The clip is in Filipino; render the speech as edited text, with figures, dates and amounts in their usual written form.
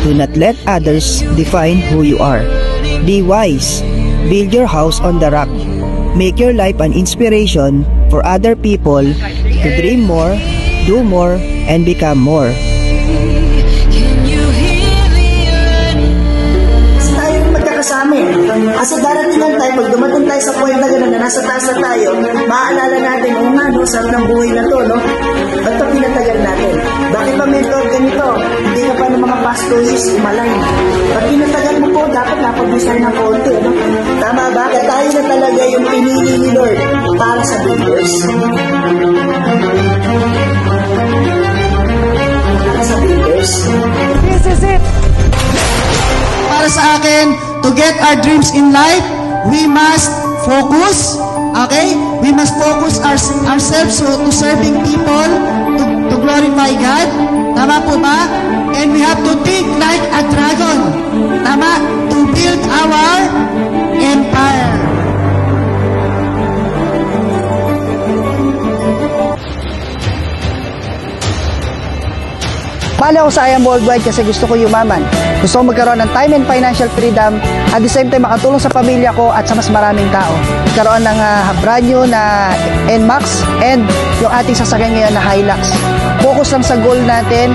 Do not let others define who you are. Be wise. Build your house on the rock. Make your life an inspiration for other people to dream more, do more, and become more. Kasama kasi darating lang tayo, pag dumating tayo sa point na gano'n na nasa taas na tayo, maaalala natin, oh nga, no, sarap ng buhay na to, no? Ba't ito pinatagal natin? Bakit ba mentor ganito? Hindi ka pa ng mga past choices umalay. Pag pinatagal mo po, dapat napag-gusto ng konti, no? Tama ba? Kaya tayo na talaga yung pinili ni Lord para sa builders. Para sa builders. This is it! Para sa akin, to get our dreams in life, we must focus, okay? We must focus ourselves to serving people, to glorify God. Tama po ba? And we have to think like a dragon. Tama? To build our empire. Pala ako sa I Am Worldwide kasi gusto ko yumaman. Gusto ko magkaroon ng time and financial freedom, at the same time makatulong sa pamilya ko at sa mas maraming tao. Magkaroon ng brand new na NMAX and yung ating sasakyan ngayon na Hilux. Focus lang sa goal natin.